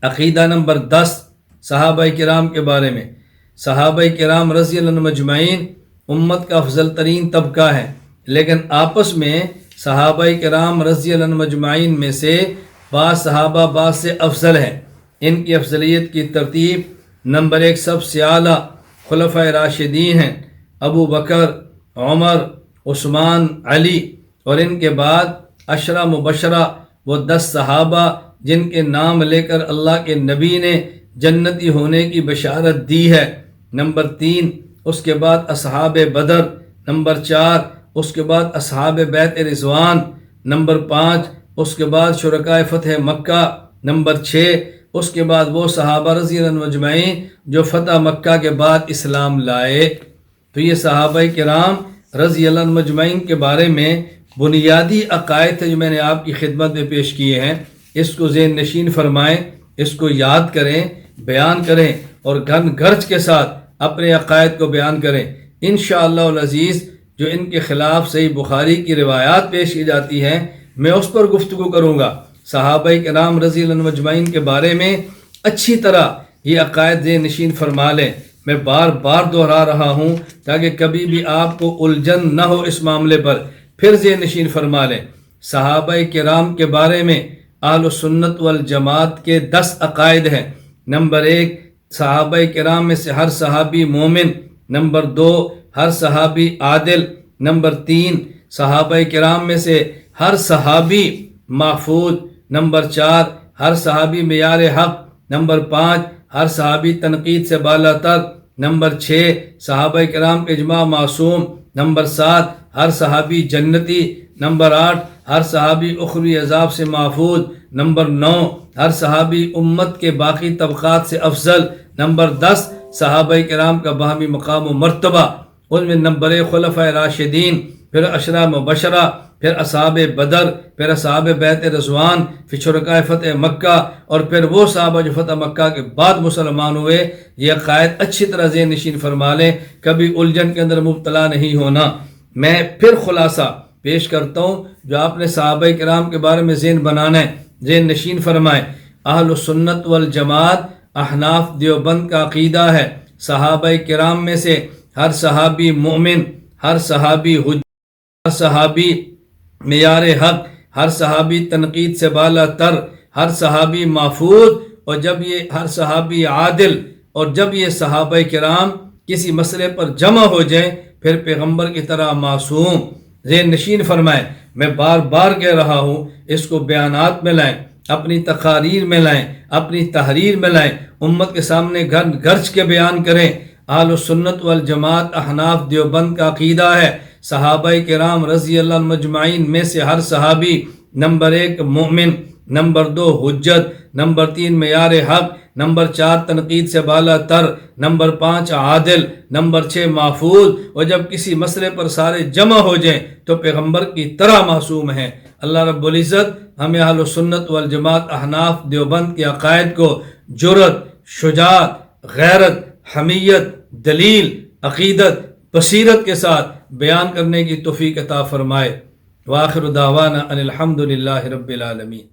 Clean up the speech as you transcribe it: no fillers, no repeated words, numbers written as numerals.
عقیدہ نمبر 10 صحابہ کرام کے بارے میں۔ صحابہ کرام رضی اللہ عنہم اجمعین امت کا افضل ترین طبقہ ہے، لیکن آپس میں صحابہ کرام رضی اللہ عنہم اجمعین میں سے بعض صحابہ بعض سے افضل ہیں۔ ان کی افضلیت کی ترتیب نمبر 1 سب سے اعلیٰ خلفائے راشدین ہیں، ابو بکر، عمر، عثمان، علی، اور ان کے بعد عشرہ مبشرہ وہ 10 صحابہ جن کے نام لے کر اللہ کے نبی نے جنتی ہونے کی بشارت دی ہے۔ نمبر 3 اس کے بعد اصحاب بدر، نمبر 4 اس کے بعد اصحاب بیت رضوان، نمبر 5 اس کے بعد شرکائے فتح مکہ، نمبر 6 اس کے بعد وہ صحابہ رضی اللہ عنہم اجمعین جو فتح مکہ کے بعد اسلام لائے۔ تو یہ صحابہ کرام رضی اللہ عنہم اجمعین کے بارے میں بنیادی عقائد تھے جو میں نے آپ کی خدمت میں پیش کیے ہیں۔ اس کو ذہن نشین فرمائیں، اس کو یاد کریں، بیان کریں اور گھن گرج کے ساتھ اپنے عقائد کو بیان کریں۔ انشاءاللہ العزیز جو ان کے خلاف صحیح بخاری کی روایات پیش کی جاتی ہیں میں اس پر گفتگو کروں گا۔ صحابہ کرام رضی اللہ عنہم اجمعین کے بارے میں اچھی طرح یہ عقائد ذہن نشین فرما لیں۔ میں بار بار دہرا رہا ہوں تاکہ کبھی بھی آپ کو الجھن نہ ہو اس معاملے پر، پھر ذہن نشین فرما لیں۔ صحابہ کرام کے بارے میں اہل سنت والجماعت کے 10 عقائد ہیں۔ نمبر 1 صحابہ کرام میں سے ہر صحابی مومن، نمبر 2 ہر صحابی عادل، نمبر 3 صحابہ کرام میں سے ہر صحابی محفوظ، نمبر 4 ہر صحابی معیار حق، نمبر 5 ہر صحابی تنقید سے بالا تر، نمبر 6 صحابہ کرام کے اجماع معصوم، نمبر 7 ہر صحابی جنتی، نمبر 8 ہر صحابی اخروی عذاب سے محفوظ، نمبر 9 ہر صحابی امت کے باقی طبقات سے افضل، نمبر 10 صحابہ کرام کا باہمی مقام و مرتبہ، ان میں نمبر 1 خلفائے راشدین، پھر عشرہ مبشرہ، پھر اصحاب بدر، پھر اصحاب بیت رضوان، پھر شرکائے فتح مکہ، اور پھر وہ صحابہ جو فتح مکہ کے بعد مسلمان ہوئے۔ یہ عقائد اچھی طرح ذہن نشین فرما لیں، کبھی الجھن کے اندر مبتلا نہیں ہونا۔ میں پھر خلاصہ پیش کرتا ہوں جو آپ نے صحابہ کرام کے بارے میں ذہن بنانا ہے، ذہن نشین فرمائیں۔ اہل سنت والجماعت احناف دیوبند کا عقیدہ ہے، صحابہ کرام میں سے ہر صحابی مومن، ہر صحابی حجت، ہر صحابی معیار حق، ہر صحابی تنقید سے بالا تر، ہر صحابی محفوظ، اور جب یہ ہر صحابی عادل، اور جب یہ صحابہ کرام کسی مسئلے پر جمع ہو جائیں پھر پیغمبر کی طرح معصوم۔ ذہن نشین فرمائیں، میں بار بار کہہ رہا ہوں، اس کو بیانات میں لائیں، اپنی تقاریر میں لائیں، اپنی تحریر میں لائیں، امت کے سامنے گھن گرج کے بیان کریں۔ اہل سنت والجماعت احناف دیوبند کا عقیدہ ہے، صحابہ کرام رضی اللہ عنہم اجمعین میں سے ہر صحابی نمبر 1 مومن، نمبر 2 حجت، نمبر 3 معیار حق، نمبر 4 تنقید سے بالا تر، نمبر 5 عادل، نمبر 6 محفوظ، اور جب کسی مسئلے پر سارے جمع ہو جائیں تو پیغمبر کی طرح معصوم ہیں۔ اللہ رب العزت ہمیں اہل سنت والجماعت احناف دیوبند کے عقائد کو جرأت، شجاعت، غیرت، حمیت، دلیل، عقیدت، بصیرت کے ساتھ بیان کرنے کی توفیق عطا فرمائے۔ وآخر دعوانا ان الحمد للہ رب العالمین۔